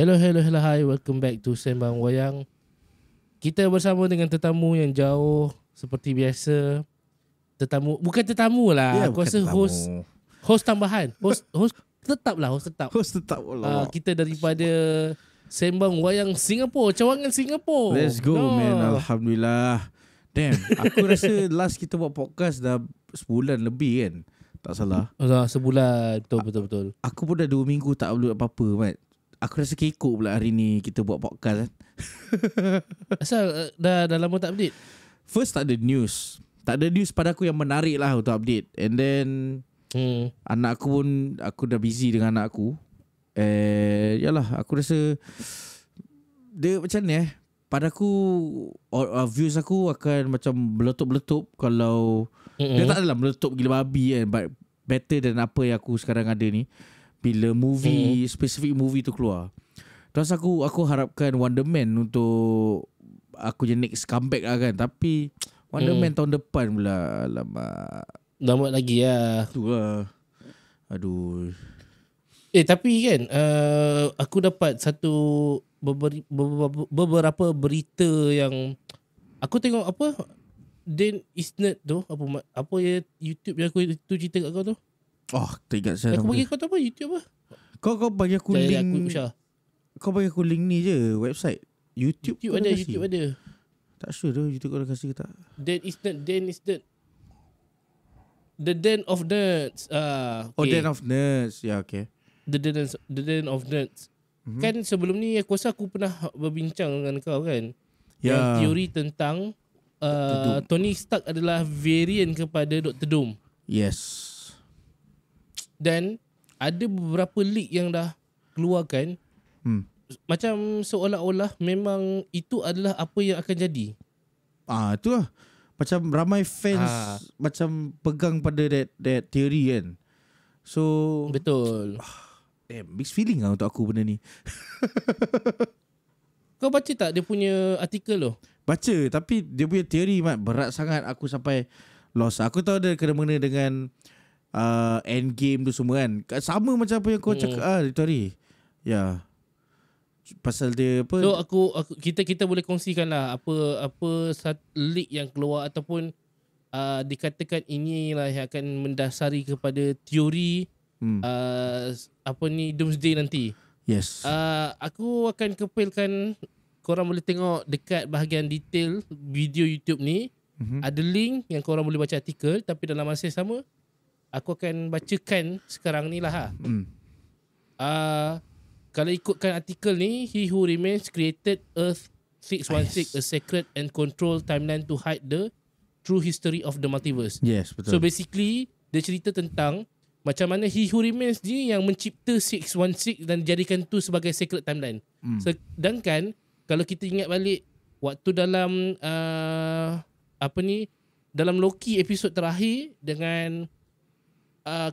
Hello, hi. Welcome back to Sembang Wayang. Kita bersama dengan tetamu yang jauh seperti biasa. Bukan tetamu lah. Aku rasa host tambahan. Host tetap lah. Host tetap. Kita daripada Sembang Wayang Singapura, cawangan Singapura. Let's go, man. Alhamdulillah. Damn, aku rasa last kita buat podcast dah sebulan lebih kan. Tak salah. Sebulan. Betul. Aku pun dah 2 minggu tak upload apa-apa, Mat. Aku rasa kekok pula hari ni kita buat podcast kan. Asal dah lama tak update? First tak ada news. Tak ada news pada aku yang menarik lah untuk update. And then anak aku pun, aku dah busy dengan anak aku. Yalah, aku rasa dia macam ni pada aku views aku akan macam meletup-meletup kalau dia tak adalah meletup gila babi kan, but better than apa yang aku sekarang ada ni. Bila movie, specific movie tu keluar. Terus aku harapkan Wonder Man untuk aku je next comeback lah kan. Tapi Wonder Man tahun depan pula. Alamak. Lama lagi lah. Tu lah. Aduh. Tapi kan aku dapat beberapa berita yang aku tengok apa Dan Isnet tu apa ya YouTube yang aku tu cerita kat kau tu. Oh, tak ingat saya. Aku bagi kau tu apa YouTube apa? Kau bagi aku link. Kau bagi aku link ni je, website. YouTube ada. Tak sure tu YouTube kau dah kasih ke tak. Dan Isnet. The Den of Nerds. Okay. Oh, Den of Nerds. Ya, okay. The Den of Nerds. Kan sebelum ni aku rasa aku pernah berbincang dengan kau kan. Yang teori tentang Tony Stark adalah variant kepada Dr. Doom. Yes. Dan ada beberapa leak yang dah keluarkan. Macam seolah-olah memang itu adalah apa yang akan jadi. Itulah. Macam ramai fans macam pegang pada that theory kan. So betul. Mixed feeling lah untuk aku benda ni. Kau baca tak dia punya artikel tu? Baca, tapi dia punya teori Mat, berat sangat aku sampai lost. Aku tahu dia kena-mengena dengan Endgame tu semua kan. Sama macam apa yang kau cakap itu hari. Ya. Pasal dia apa? So kita boleh kongsikan lah apa leak yang keluar ataupun dikatakan inilah yang akan mendasari kepada teori apa ni Doomsday nanti. Yes. Aku akan kepilkan korang boleh tengok dekat bahagian detail video YouTube ni. Ada link yang korang boleh baca artikel, tapi dalam masa yang sama aku akan bacakan sekarang ni lah. Kalau ikutkan artikel ni, He Who Remains created Earth 616, a sacred and controlled timeline to hide the true history of the multiverse. Yes, betul. So basically, dia cerita tentang macam mana He Who Remains ni yang mencipta 616 dan jadikan tu sebagai sacred timeline. Sedangkan kalau kita ingat balik waktu dalam dalam Loki episod terakhir dengan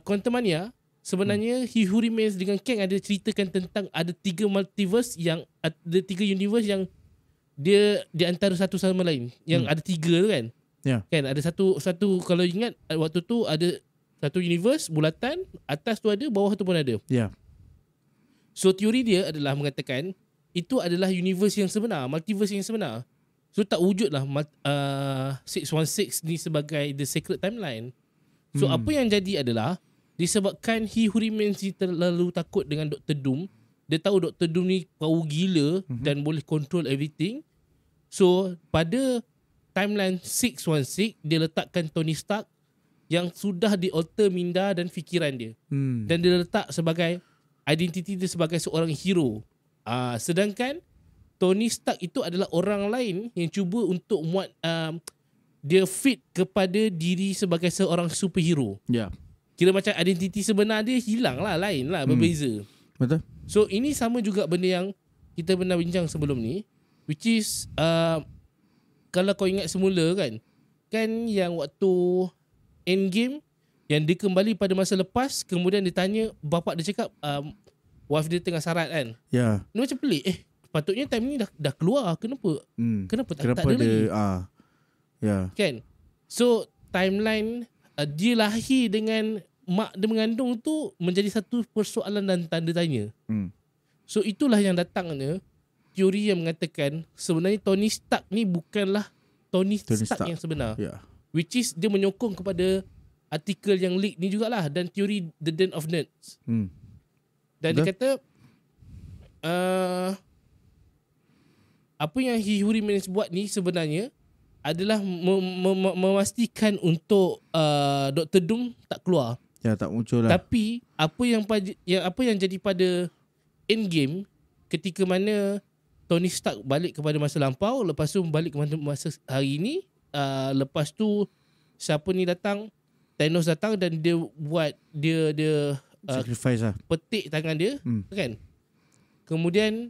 Quantumania, sebenarnya He Who Remains dengan Kang ada ceritakan tentang ada 3 multiverse yang ada 3 universe yang dia di antara satu sama lain. Yang ada 3 tu kan. Kan ada satu kalau ingat waktu tu ada satu universe bulatan, atas tu ada, bawah tu pun ada. So teori dia adalah mengatakan itu adalah universe yang sebenar, multiverse yang sebenar. So tak wujudlah 616 ni sebagai the sacred timeline. So apa yang jadi adalah disebabkan He Who Remains ni terlalu takut dengan Dr. Doom. Dia tahu Dr. Doom ni power gila dan boleh control everything. So pada timeline 616 dia letakkan Tony Stark yang sudah di-alter minda dan fikiran dia. Dan dia letak sebagai identiti dia sebagai seorang hero. Sedangkan Tony Stark itu adalah orang lain yang cuba untuk muat dia fit kepada diri sebagai seorang superhero. Kira macam identiti sebenar dia hilang lah, lain lah, berbeza. Betul. So ini sama juga benda yang kita pernah bincang sebelum ni, which is kalau kau ingat semula kan yang waktu Endgame yang dia kembali pada masa lepas, kemudian dia tanya, bapak dia cakap wife dia tengah sarat kan. Dia macam pelik, patutnya time ni dah keluar, kenapa tak ada lagi. Kan. So timeline dia lahir dengan mak dia mengandung tu menjadi satu persoalan dan tanda tanya. So itulah yang datangnya teori yang mengatakan sebenarnya Tony Stark ni bukanlah Tony Stark yang sebenar. Which is dia menyokong kepada artikel yang leak ni jugalah dan teori The Den of Nerds. Dan dia kata apa yang Hihuri Menes buat ni sebenarnya adalah memastikan untuk Dr. Doom tak keluar. Ya, tak muncul lah. Tapi apa yang jadi pada Endgame ketika mana Tony Stark balik kepada masa lampau, lepas tu balik kepada masa hari ni, lepas tu siapa ni datang, Thanos datang dan dia buat dia sacrifice lah, petik tangan dia, kan? Kemudian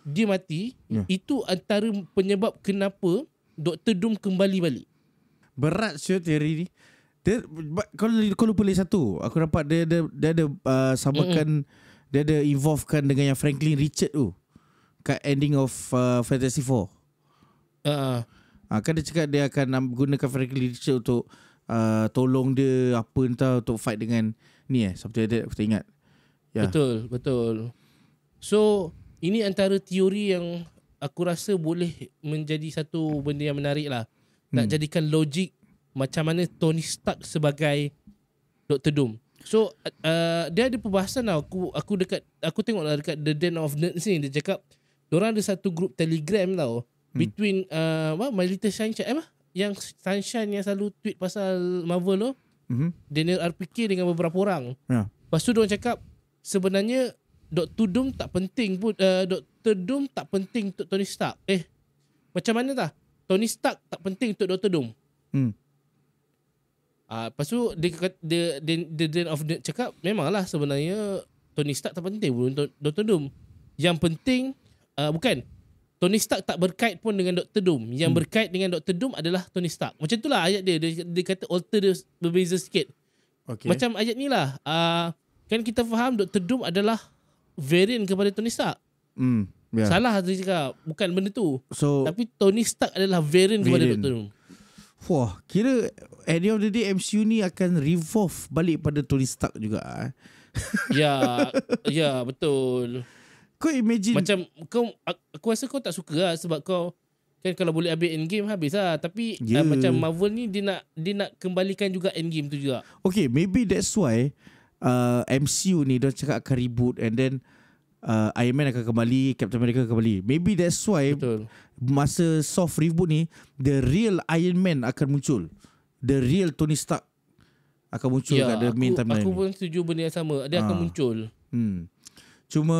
dia mati. Itu antara penyebab kenapa Dr. Doom kembali balik. Berat sure teori ni. Dia, kau lupa lagi satu. Aku nampak dia ada samakan, dia ada involvekan dengan yang Franklin Richard tu kat ending of Fantastic Four. Kan dia cakap dia akan gunakan Franklin Richard untuk tolong dia apa entah untuk fight dengan ni seperti ada aku tak ingat. Betul. So ini antara teori yang aku rasa boleh menjadi satu benda yang menarik lah. Nak jadikan logik macam mana Tony Stark sebagai Dr. Doom. So dia ada perbahasan lah. Aku tengok lah dekat The Den of Nerds ni. Dia cakap diorang ada satu group Telegram tau, between My Little Sunshine, yang Sunshine yang selalu tweet pasal Marvel tu, Daniel RPK dengan beberapa orang. Lepas tu diorang cakap sebenarnya Dr. Doom tak penting pun. Dr. Doom tak penting untuk Tony Stark. Macam mana tah? Tony Stark tak penting untuk Dr. Doom. Lepas tu The Den of Nerds cakap memanglah sebenarnya Tony Stark tak penting pun untuk Dr. Doom. Yang penting bukan, Tony Stark tak berkait pun dengan Dr. Doom. Yang berkait dengan Dr. Doom adalah Tony Stark. Macam itulah ayat dia kata alter dia berbeza sikit. Macam ayat ni lah. Kan kita faham Dr. Doom adalah variant kepada Tony Stark. Salah dia cakap, bukan benda tu. Tapi Tony Stark adalah variant kepada Dr. Doom. Wah, kira at the end of the day MCU ni akan revolve balik pada Tony Stark juga. Ya, betul. Kau imagine macam aku rasa kau tak suka lah sebab kau kan kalau boleh habis Endgame habis lah. Tapi macam Marvel ni dia nak kembalikan juga Endgame tu juga. Okay, maybe that's why MCU ni dia cakap akan reboot and then Iron Man akan kembali, Captain America akan kembali. Maybe that's why masa soft reboot ni the real Iron Man akan muncul, the real Tony Stark akan muncul kat the main timeline. Aku pun setuju benda yang sama. Dia akan muncul. Cuma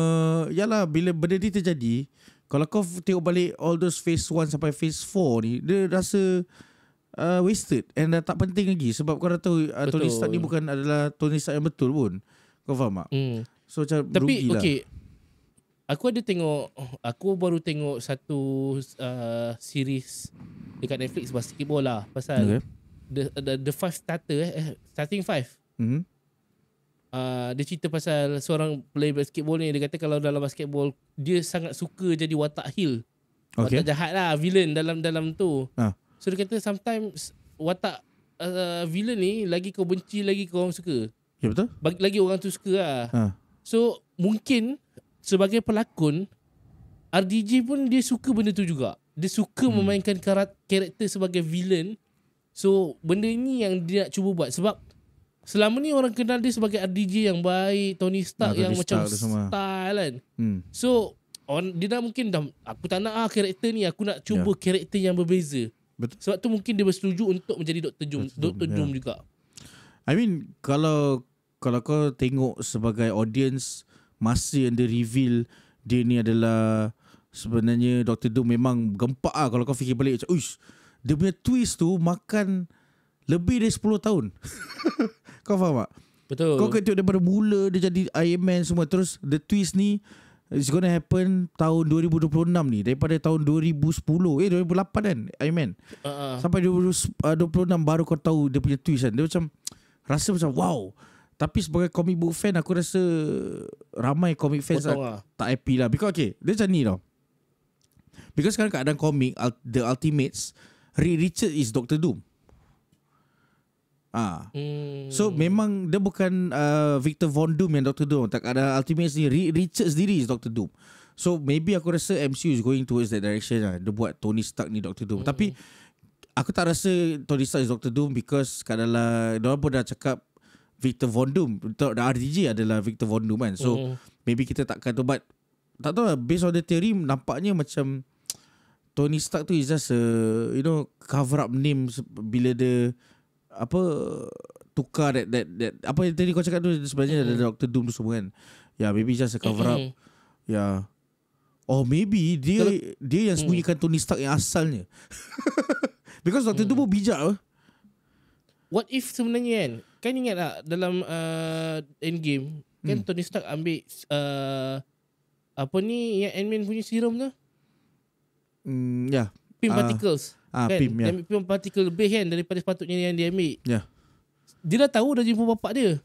yalah, bila benda ni terjadi, kalau kau tengok balik all those phase 1 sampai phase 4 ni, dia rasa wasted and dah tak penting lagi. Sebab kau dah tahu Tony Stark ni bukan adalah Tony Stark yang betul pun. Kau faham tak? So macam tapi rugilah. Aku baru tengok satu series dekat Netflix basketball lah, pasal the five starting five. Dia cerita pasal seorang player basketball ni. Dia kata kalau dalam basketball dia sangat suka jadi watak heel, watak jahat lah, villain dalam tu. So dia kata sometimes watak villain ni lagi kau benci lagi kau orang suka. Ya betul. Lagi orang tu suka lah. So mungkin sebagai pelakon RDJ pun dia suka benda tu juga. Dia suka memainkan karakter sebagai villain. So benda ni yang dia nak cuba buat. Sebab selama ni orang kenal dia sebagai RDJ yang baik, Tony Stark yang Tony macam Stark style kan. So dia dah mungkin aku tak nak karakter ni, aku nak cuba karakter yang berbeza. Betul. Sebab tu mungkin dia bersetuju untuk menjadi Dr. Doom juga. I mean kalau kau tengok sebagai audience, masa yang dia reveal dia ni adalah sebenarnya Dr. Doom, memang gempak lah kalau kau fikir balik macam, uish, dia punya twist tu makan lebih dari 10 tahun. Kau faham tak? Betul. Kau kena tengok daripada mula dia jadi Iron Man semua, terus the twist ni it's gonna happen tahun 2026 ni, daripada tahun 2010 2008 kan Iron Man. Sampai 2026 baru kau tahu dia punya twist kan. Dia macam rasa macam wow. Tapi sebagai comic book fan, aku rasa ramai comic fans tak happy lah. Because dia macam ni tau. Because sekarang keadaan komik, The Ultimates, Reed Richards is Dr. Doom. So memang dia bukan Victor Von Doom yang Dr. Doom. Tak ada Ultimate sendiri, Richard sendiri is Dr. Doom. So maybe aku rasa MCU is going towards that direction lah. Dia buat Tony Stark ni Dr. Doom. Tapi aku tak rasa Tony Stark is Dr. Doom because kadang-kadang diorang pun dah cakap Victor Von Doom. RDJ adalah Victor Von Doom kan. So maybe kita takkan tu. But tak tahu lah, based on the theory nampaknya macam Tony Stark tu is just a, cover up name bila dia tukar that apa yang tadi kau cakap tu sebenarnya ada Dr. Doom tu semua kan. Maybe just a cover up. Or maybe dia yang sembunyikan Tony Stark yang asalnya. Because Dr. Doom pun bijak lah. What if sebenarnya kan ingat tak dalam Endgame kan Tony Stark ambil yang Ant-Man punya serum tu? Pim particles. Kan? Pim, dia ambil pim particle lebih kan daripada sepatutnya yang dia ambil. Dia dah tahu dah jumpa bapak dia.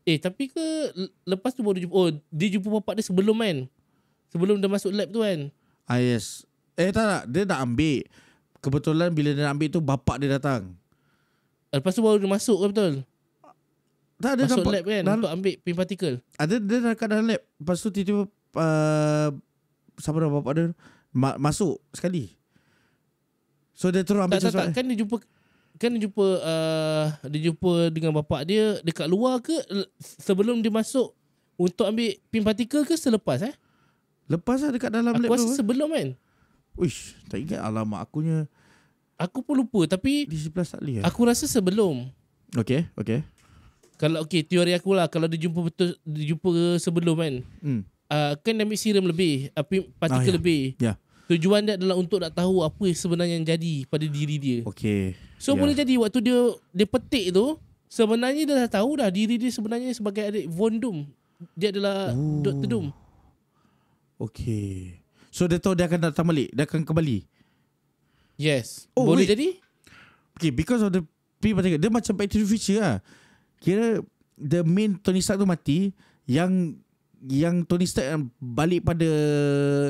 Tapi ke lepas tu baru jumpa, dia jumpa bapak dia sebelum kan? Sebelum dia masuk lab tu kan? Yes. Tak, dia dah ambil. Kebetulan bila dia nak ambil tu bapak dia datang. Lepas tu baru dia masuk ke betul? Tak, dia masuk lab kan untuk ambil pin particle. Dia dah kat dalam lab. Lepas tu tiba-tiba siapa dah bapak dia masuk sekali. So dia terus ambil tak, kan dia jumpa dengan bapak dia dekat luar ke sebelum dia masuk untuk ambil pin particle ke selepas Lepas lah dekat dalam lab tu. Aku rasa sebelum kan. Uish, tak ingat alamak akunya. Aku pun lupa tapi di 11 tak boleh. Aku rasa sebelum. Okay. Kalau teori aku lah, kalau dia jumpa sebelum kan. Kan dia ambil serum lebih, partikel lebih. Tujuan dia adalah untuk nak tahu apa sebenarnya yang jadi pada diri dia. So boleh jadi waktu dia petik tu, sebenarnya dia dah tahu dah diri dia sebenarnya sebagai adik Von Doom. Dia adalah Dr. Doom. So dia tahu dia akan datang balik, dia akan kembali. Yes. Boleh jadi. Because of the particle, dia macam Back to the Future lah. Kira the main Tony Stark tu mati, yang Tony Stark yang balik pada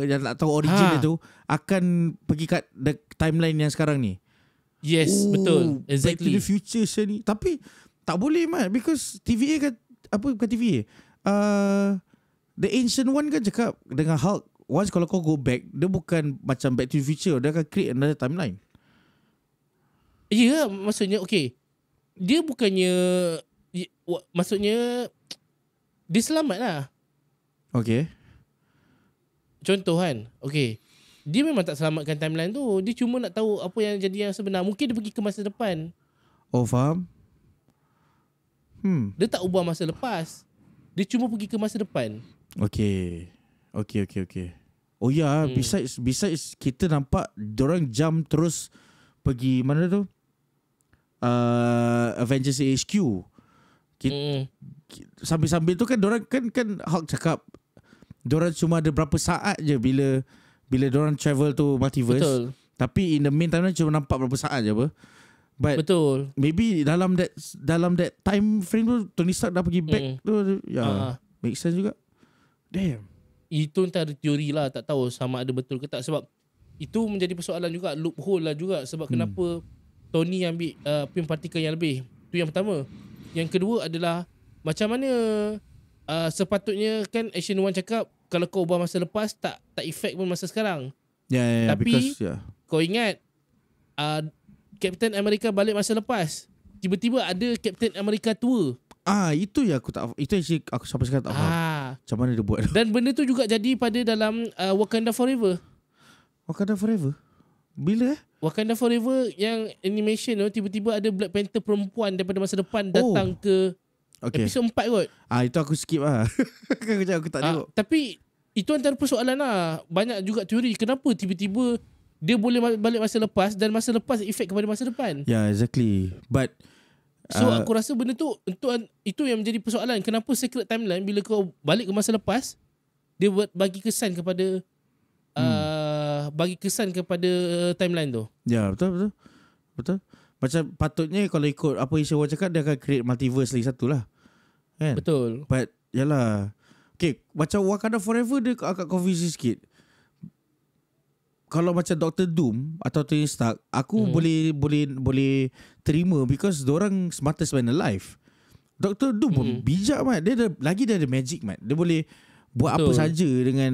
yang nak tahu origin dia tu akan pergi kat the timeline yang sekarang ni. Yes, betul. Exactly. Back to the Future ni. Tapi tak boleh Mat, because TVA kan, bukan TVA. The Ancient One kan cakap dengan Hulk, once kalau kau go back, dia bukan macam Back to the Future, dia akan create another timeline. Ya, maksudnya dia bukannya maksudnya dia selamat lah. Contoh kan, dia memang tak selamatkan timeline tu. Dia cuma nak tahu apa yang jadi yang sebenar. Mungkin dia pergi ke masa depan. Faham? Dia tak ubah masa lepas. Dia cuma pergi ke masa depan. Okay. Besides kita nampak dorang jump terus pergi mana tu? Avengers HQ. Sambil-sambil tu kan dorang kan Hulk cakap dorang cuma ada berapa saat je bila dorang travel to multiverse. Betul. Tapi in the meantime cuma nampak berapa saat je apa. But betul. Maybe dalam that time frame tu Tony Stark dah pergi back tu. Make sense juga. Damn. Itu entah ada teori lah, tak tahu sama ada betul ke tak, sebab itu menjadi persoalan juga, loophole lah juga. Sebab kenapa Tony ambil pin partikel yang lebih. Itu yang pertama. Yang kedua adalah macam mana sepatutnya kan Action One cakap kalau kau ubah masa lepas tak efek pun masa sekarang. Tapi kau ingat Captain America balik masa lepas, tiba-tiba ada Captain America tua. Itu yang aku tak, itu aku sampai sekarang tak faham. Macam mana dia buat. Dan benda tu juga jadi pada dalam Wakanda Forever. Wakanda Forever? Bila Wakanda Forever yang animation tu, tiba-tiba ada Black Panther perempuan daripada masa depan datang ke episod 4 kot. Itu aku skip lah. Aku tak tengok. Tapi itu antara persoalan lah. Banyak juga teori kenapa tiba-tiba dia boleh balik masa lepas dan masa lepas efek kepada masa depan. Exactly. But so aku rasa benda tu itu yang menjadi persoalan. Kenapa secret timeline bila kau balik ke masa lepas, dia bagi kesan kepada timeline tu. Betul. Macam patutnya kalau ikut apa Isha Wan cakap, dia akan create multiverse lagi satu lah kan? Betul. But yalah, macam Wakanda Forever dia agak confusing sikit. kalau macam Dr. Doom atau Tony Stark, aku boleh terima because diorang smartest man alive. Dr. Doom pun bijak, Mat. Dia ada magic, Mat. Dia boleh buat apa saja dengan,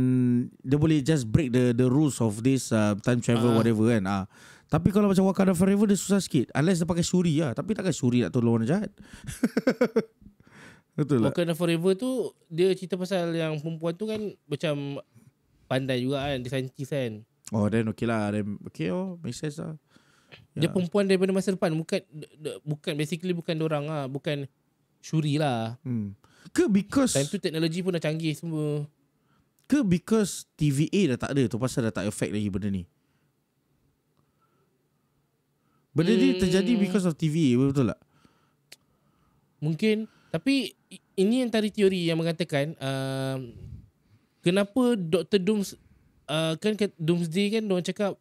dia boleh just break the rules of this time travel whatever kan. Tapi kalau macam Wakanda Forever, dia susah sikit unless dia pakai Shuri lah. Tapi takkan Shuri nak tolong orang jahat. Betul lah. Wakanda Forever tu dia cerita pasal yang perempuan tu kan macam pandai juga kan, dia saintis kan. Oh, then okay lah. Then okay, make sense lah. Dia perempuan daripada masa depan, bukan basically bukan dorang lah, bukan Shuri lah. Ke because time tu teknologi pun dah canggih semua. Ke because TVA dah tak ada tu, pasal dah tak affect lagi benda ni. Benda ni terjadi because of TVA, betul tak? Mungkin. Tapi ini antara teori yang mengatakan kenapa Dr. Doom kan Doomsday kan, diorang cakap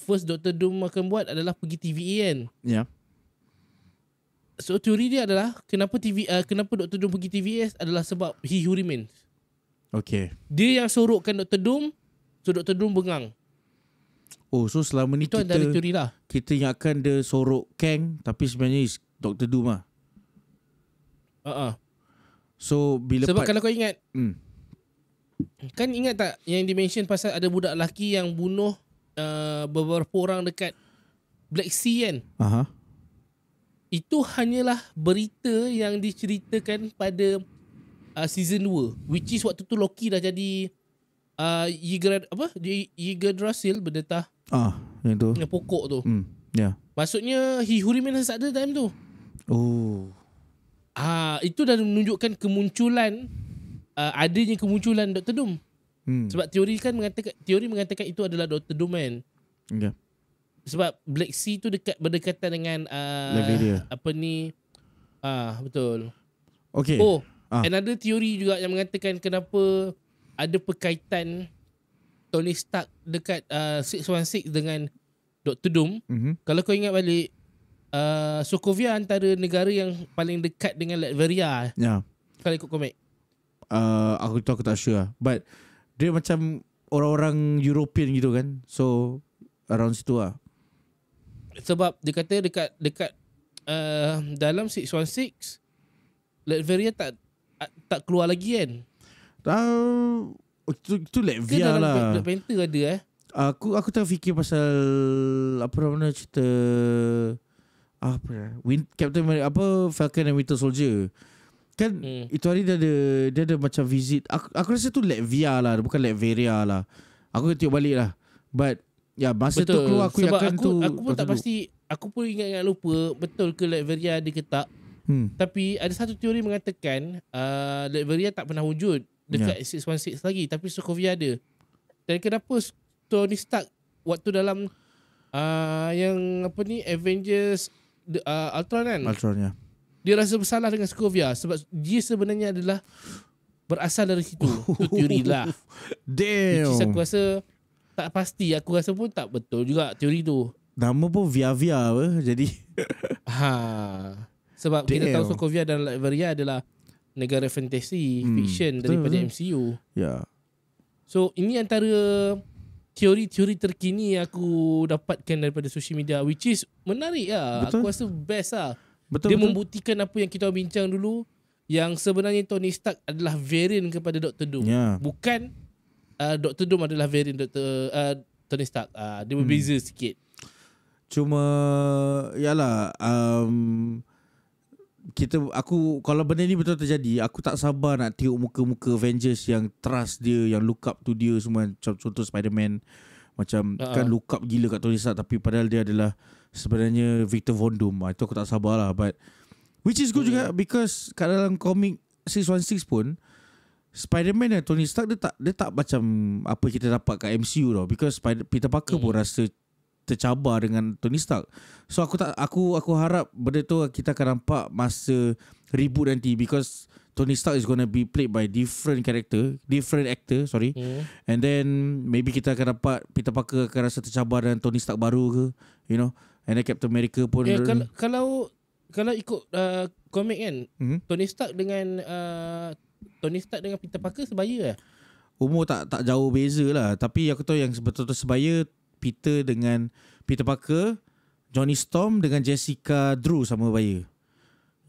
first Dr. Doom akan buat adalah pergi TVA kan. Ya. Yeah. So teori dia adalah kenapa Dr. Doom pergi TVA adalah sebab He Who Remains. Okay. Dia yang sorokkan Dr. Doom, so Dr. Doom bengang. Oh, so selama ni itu ada teori lah. Kita ingatkan dia sorok Kang, tapi sebenarnya is Dr. Doom lah. So bila sebab kalau kau ingat, kan ingat tak yang dimention pasal ada budak lelaki yang bunuh beberapa orang dekat Black Sea kan? Itu hanyalah berita yang diceritakan pada season 2, which is waktu tu Loki dah jadi Yggdrasil berdetah. Yang tu. Yang pokok tu. Yeah. Maksudnya He Who Remains tak ada time tu. Oh. Itu dah menunjukkan kemunculan adanya kemunculan Dr. Doom. Sebab teori mengatakan itu adalah Dr. Doom kan. Yeah. Sebab Black Sea tu berdekatan dengan apa ni, betul. Okay. Another teori juga yang mengatakan kenapa ada perkaitan Tony Stark dekat 616 dengan Dr. Doom. Kalau kau ingat balik, Sokovia antara negara yang paling dekat dengan Latveria. Ya. Kalau ikut komik. Aku tak sure lah. But dia macam orang-orang European gitu kan. So around situ lah. Sebab dia kata dekat dalam 616 Latveria tak keluar lagi kan. Itu Latvia lah. Black Panther ada Aku tak fikir pasal apa nama cerita Captain America, Falcon and Winter Soldier. Kan itu hari dia ada macam visit. Aku rasa tu Latvia lah, bukan Latveria lah. Aku tengok balik lah. But masa betul. tu keluar aku yakin tu. Aku pun tak pasti. Aku pun ingat lupa betul ke Latveria ada ke tak. Tapi ada satu teori mengatakan Latveria tak pernah wujud dekat 616 lagi, tapi Sokovia ada. Dan kenapa Tony Stark waktu dalam yang apa ni Avengers Ultron kan? Ultron, ya. Dia rasa bersalah dengan Sokovia sebab dia sebenarnya adalah berasal dari situ. Itu teori lah. Damn. Which aku rasa tak pasti. Aku rasa pun tak betul juga teori tu. Nama pun via-via apa. Jadi sebab kita tahu Sokovia dan Latveria adalah negara fantasi, fiction daripada MCU. Ya. So ini antara teori-teori terkini yang aku dapatkan daripada social media, which is menarik lah. Betul. Aku rasa best lah. Dia membuktikan apa yang kita bincang dulu, yang sebenarnya Tony Stark adalah variant kepada Dr. Doom. Bukan Dr. Doom adalah variant Tony Stark. Dia berbeza sikit. Cuma yalah, kalau benda ni betul terjadi, aku tak sabar nak tengok muka-muka Avengers yang trust dia, yang look up to dia semua. Contoh Spider-Man, macam kan look up gila kat Tony Stark, tapi padahal dia adalah sebenarnya Victor Von Doom. Itu aku tak sabar lah. But which is good juga, because kat dalam komik 616 pun Spider-Man dan Tony Stark dia tak macam apa kita dapat kat MCU tau. Because Peter Parker pun rasa tercabar dengan Tony Stark. So aku harap benda tu kita akan nampak masa reboot nanti, because Tony Stark is gonna be played by different actor, and then maybe kita akan dapat Peter Parker akan rasa tercabar dengan Tony Stark baru ke, you know, and then Captain America pun kalau ikut komik kan, Tony Stark dengan Peter Parker sebaya lah. Umur tak jauh beza lah. Tapi aku tahu yang betul-betul sebaya Peter Parker, Johnny Storm dengan Jessica Drew sama baya.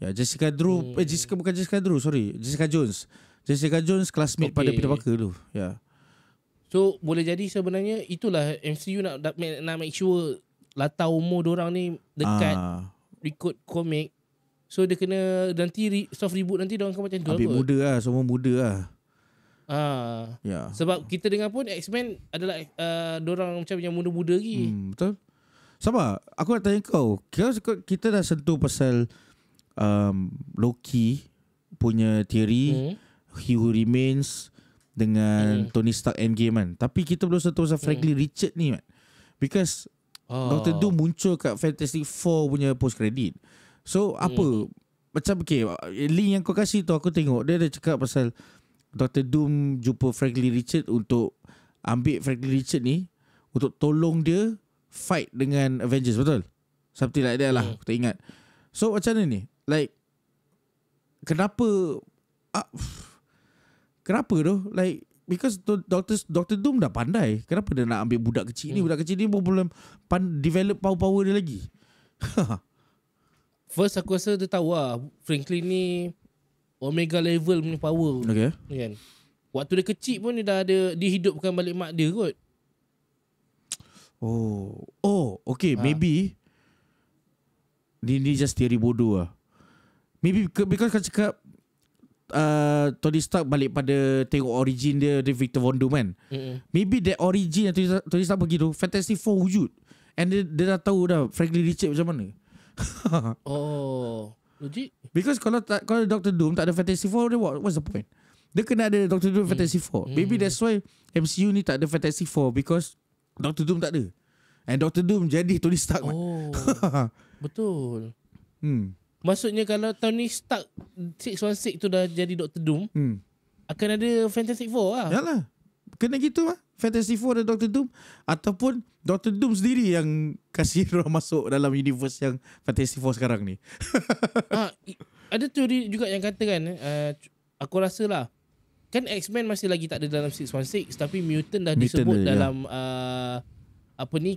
Ya, Jessica Drew, Jessica Jones. Jessica Jones classmate pada Peter Parker tu. Ya. So boleh jadi sebenarnya itulah MCU nak make sure latar umur diorang ni dekat ikut komik. So dia kena nanti soft reboot nanti diorang akan macam tu. Ambil muda lah, semua muda lah. Ya. Sebab kita dengar pun X-Men adalah diorang macam yang muda-muda lagi. Betul. Sabar, aku nak tanya kau. Kita dah sentuh pasal Loki punya teori, He Who Remains dengan Tony Stark Endgame kan. Tapi kita belum sentuh pasal Franklin Richard ni kan. Because Dr. Doom muncul kat Fantastic Four punya post credit. So apa macam link yang kau kasih tu aku tengok dia ada cakap pasal Dr. Doom jumpa Franklin Richard untuk ambil Franklin Richard ni untuk tolong dia fight dengan Avengers, betul? Something like that lah, aku tak ingat. So macam mana ni? Like kenapa tu? Like because Dr. Doom dah pandai. Kenapa dia nak ambil budak kecil ni? Budak kecil ni pun belum develop power dia lagi. First aku rasa dia tahu lah Franklin ni Omega level punya power. Okay. Kan? Waktu dia kecil pun dia dah ada dihidupkan balik mak dia kot. Okay. Maybe Ni just teori bodoh lah. Maybe because kau cakap Tony Stark balik pada tengok origin dia Victor Von Doom kan. Maybe that origin yang Tony Stark pergi tu Fantastic Four wujud. And dia dah tahu dah Franklin Richard macam mana. Legit. Because kalau Dr. Doom tak ada Fantastic Four, what's the point? Dia kena ada Dr. Doom Fantastic Four. Maybe that's why MCU ni tak ada Fantastic Four, because Dr. Doom tak ada. And Dr. Doom jadi Tony Stark. Betul. Maksudnya kalau Tony Stark 616 tu dah jadi Dr. Doom, akan ada Fantastic Four lah. Yalah. Kena gitu lah. Fantastic Four dan Dr. Doom. Ataupun Dr. Doom sendiri yang kasih orang masuk dalam universe yang Fantastic Four sekarang ni. Ada teori juga yang katakan, aku rasa lah, kan X-Men masih lagi tak ada dalam 616, tapi Mutant dah disebut dalam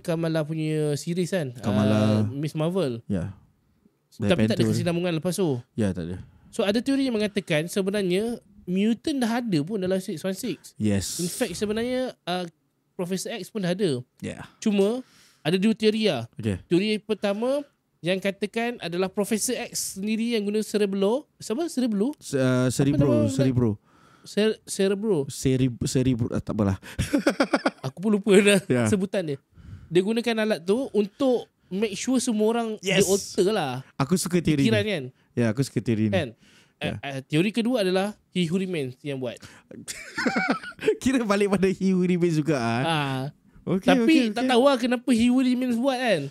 Kamala punya series kan. Kamala, Miss Marvel. Ya. Tapi tak ada kesinambungan lepas tu. Ya, tak ada. So ada teori yang mengatakan sebenarnya Mutant dah ada pun dalam 616. Yes. In fact sebenarnya Professor X pun dah ada. Yeah. Cuma ada dua teori lah. Okay. Teori pertama yang katakan adalah Professor X sendiri yang guna Cerebro. Cerebro? Tak apalah. Aku pun lupa dah sebutan dia. Dia gunakan alat tu untuk make sure semua orang dia alter lah. Aku suka teori ni. Kan? Ya, aku suka teori ni. Kan? Teori kedua adalah He Who Remains yang buat. Kira balik pada He Who Remains juga Tapi tak tahu lah kenapa He Who Remains buat kan.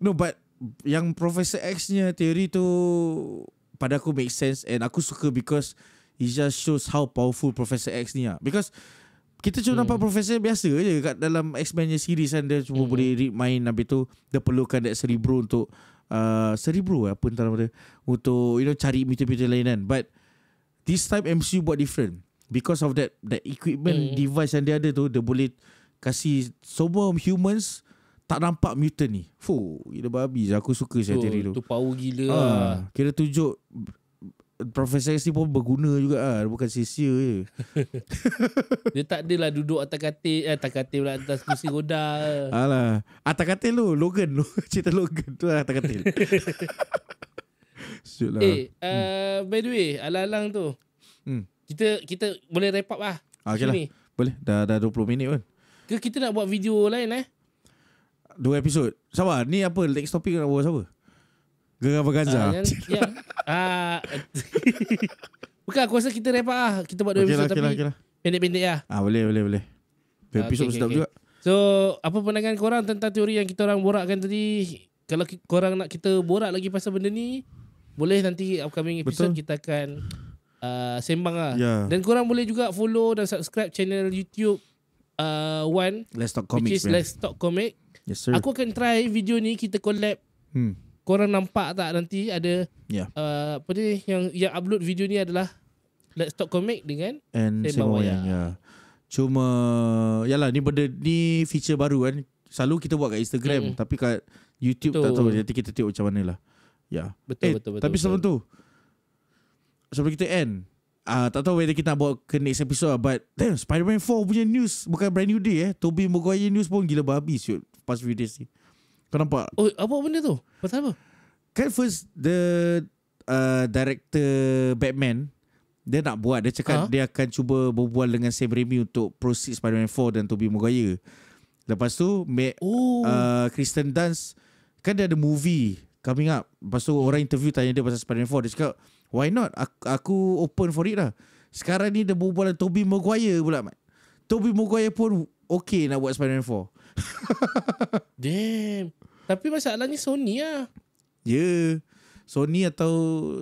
No, but yang Professor X-nya teori tu pada aku make sense. And aku suka because it just shows how powerful Professor X ni lah. Because kita cuma nampak Professor biasa je kat dalam X-Men series kan. Dia cuma boleh main, habis tu dia perlukan that Cerebro untuk apa entah nama dia, untuk cari mutant-mutant lain kan. But this time MCU buat different. Because of that equipment device yang dia ada tu, dia boleh kasih semua humans tak nampak mutant ni. Gila babi. Aku suka teori tu. Tu power gila lah. Kira tunjuk Profesor X ni pun berguna juga lah. Bukan sia-sia je. Dia tak adalah duduk atas katil pula, atas kursi roda. Alah, atas katil tu Logan tu. Cerita Logan tu atas katil. By the way, alang-alang tu, kita boleh wrap up lah. Okay lah. Boleh. Dah 20 minit pun. Ke kita nak buat video lain 2 episod. Sabar, ni apa next topic nak buat siapa? Gegar Vaganza. Bukan, aku rasa kita wrap up lah. Kita buat 2 episod tapi pendek-pendek lah. Boleh. 2 episod sedap juga. So, apa pandangan korang tentang teori yang kita orang borakkan tadi? Kalau korang nak kita borak lagi pasal benda ni, boleh nanti upcoming episode kita akan sembang lah. Dan korang boleh juga follow dan subscribe channel YouTube One, Let's Talk Comics, which is Let's Talk Comic. Yes, sir. Aku akan try video ni kita collab. Korang nampak tak nanti ada apa ni yang upload video ni adalah Let's Talk Comic dengan Sembang Wayang. Cuma yalah, ni feature baru kan. Selalu kita buat kat Instagram, tapi kat YouTube tak tahu. Nanti kita tengok macam mana lah. Ya. Betul. Tapi sebelum tu, sebelum kita end, tak tahu whether kita nak bawa ke next episode lah, but damn, Spider-Man 4 punya news bukan brand new day Tobey Maguire news pun gila babi shoot past few days ni. Kau nampak? Oh, apa benda tu? Pasal apa? Kan first the director Batman dia nak buat, dia cakap dia akan cuba berbual dengan Sam Raimi untuk proceed Spider-Man 4 dan Tobey Maguire. Lepas tu Kristen Dunst kan dia ada movie coming up. Lepas tu orang interview tanya dia pasal Spider-Man 4. Dia cakap why not, aku open for it lah. Sekarang ni dia berbual dengan Tobey Maguire pula, Mat. Tobey Maguire pun okay nak buat Spider-Man 4. Damn. Tapi masalahnya Sony lah. Sony atau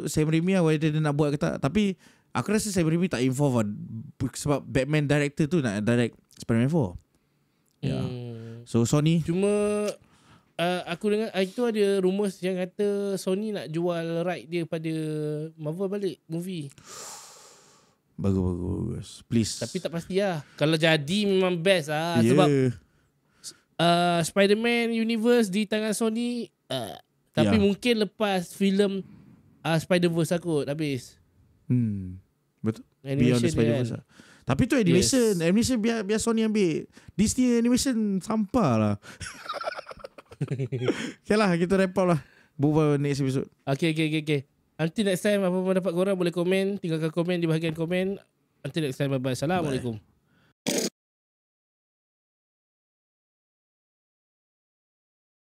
Sam Raimi lah whether dia nak buat ke tak. Tapi aku rasa Sam Raimi tak involved lah, sebab Batman director tu nak direct Spider-Man 4. So Sony. Cuma aku dengar itu ada rumours yang kata Sony nak jual right dia pada Marvel balik movie. Bagus. Please. Tapi tak pasti lah. Kalau jadi memang best lah. Sebab Spider-Man universe di tangan Sony. Tapi mungkin lepas filem Spider-Verse aku habis. Betul. Animation Beyond the Spider-Verse lah. Tapi tu animation. Animation biar Sony ambil. Disney animation sampah lah. Okay lah, kita wrap up lah. Berbual next episode. Okay. Until next time, apa-apa dapat korang boleh komen. Tinggalkan komen di bahagian komen. Until next time, bye-bye. Assalamualaikum.